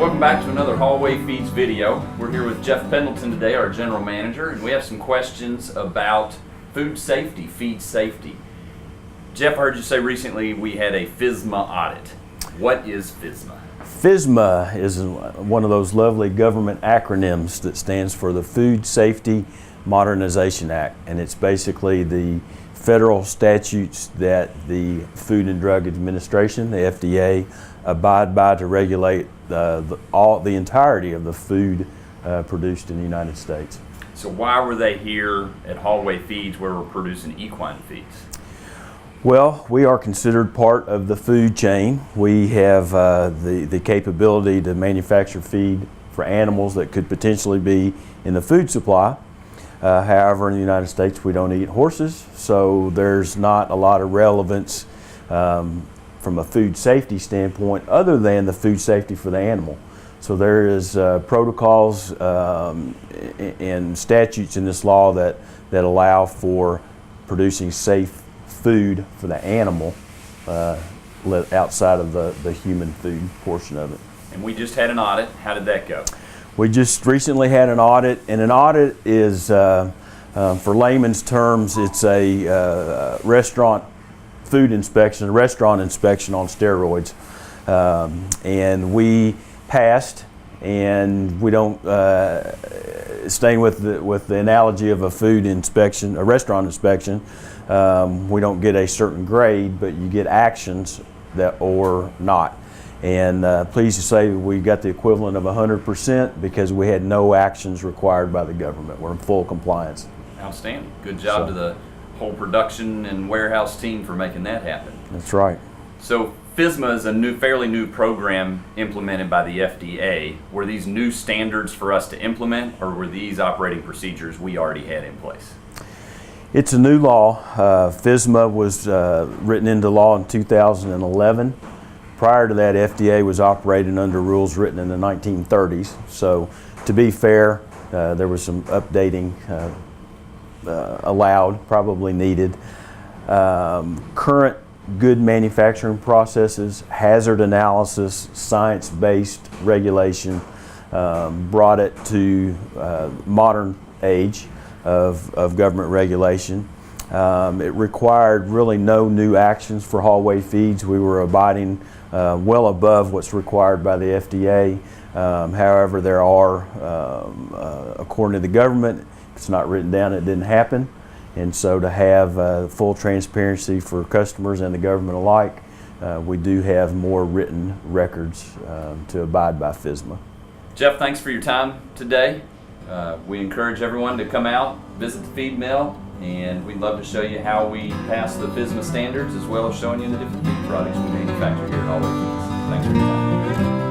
Welcome back to another Hallway Feeds video. We're here with Jeff Pendleton today, our general manager, and we have some questions about food safety, feed safety. Jeff, I heard you say recently we had a FSMA audit. What is FSMA? FSMA is one of those lovely government acronyms that stands for the Food Safety Modernization Act, and it's basically the federal statutes that the Food and Drug Administration, the FDA, abide by to regulate the entirety of the food produced in the United States. So why were they here at Hallway Feeds where we're producing equine feeds? Well, we are considered part of the food chain. We have the capability to manufacture feed for animals that could potentially be in the food supply. However, in the United States, we don't eat horses, so there's not a lot of relevance from a food safety standpoint other than the food safety for the animal. So there is protocols and statutes in this law that allow for producing safe food for the animal outside of the human food portion of it. And we just had an audit. How did that go? We just recently had an audit, and an audit is, for layman's terms, it's a restaurant food inspection, a restaurant inspection on steroids. And we passed, and we don't, staying with the analogy of a food inspection, a restaurant inspection, we don't get a certain grade, but you get actions that or not. And pleased to say we got the equivalent of 100% because we had no actions required by the government. We're in full compliance. Outstanding. Good job to the whole production and warehouse team for making that happen. That's right. So FSMA is a fairly new program implemented by the FDA. Were these new standards for us to implement, or were these operating procedures we already had in place? It's a new law. FSMA was written into law in 2011. Prior to that, FDA was operating under rules written in the 1930s. So to be fair, there was some updating allowed, probably needed. Current good manufacturing processes, hazard analysis, science-based regulation brought it to modern age of government regulation. It required really no new actions for Hallway Feeds. We were abiding well above what's required by the FDA. However, there are, according to the government, if it's not written down, it didn't happen. And so to have full transparency for customers and the government alike, we do have more written records to abide by FSMA. Jeff, thanks for your time today. We encourage everyone to come out, visit the feed mill, and we'd love to show you how we pass the FSMA standards, as well as showing you the different feed products we manufacture here at Hallway Feeds. Thanks for your time.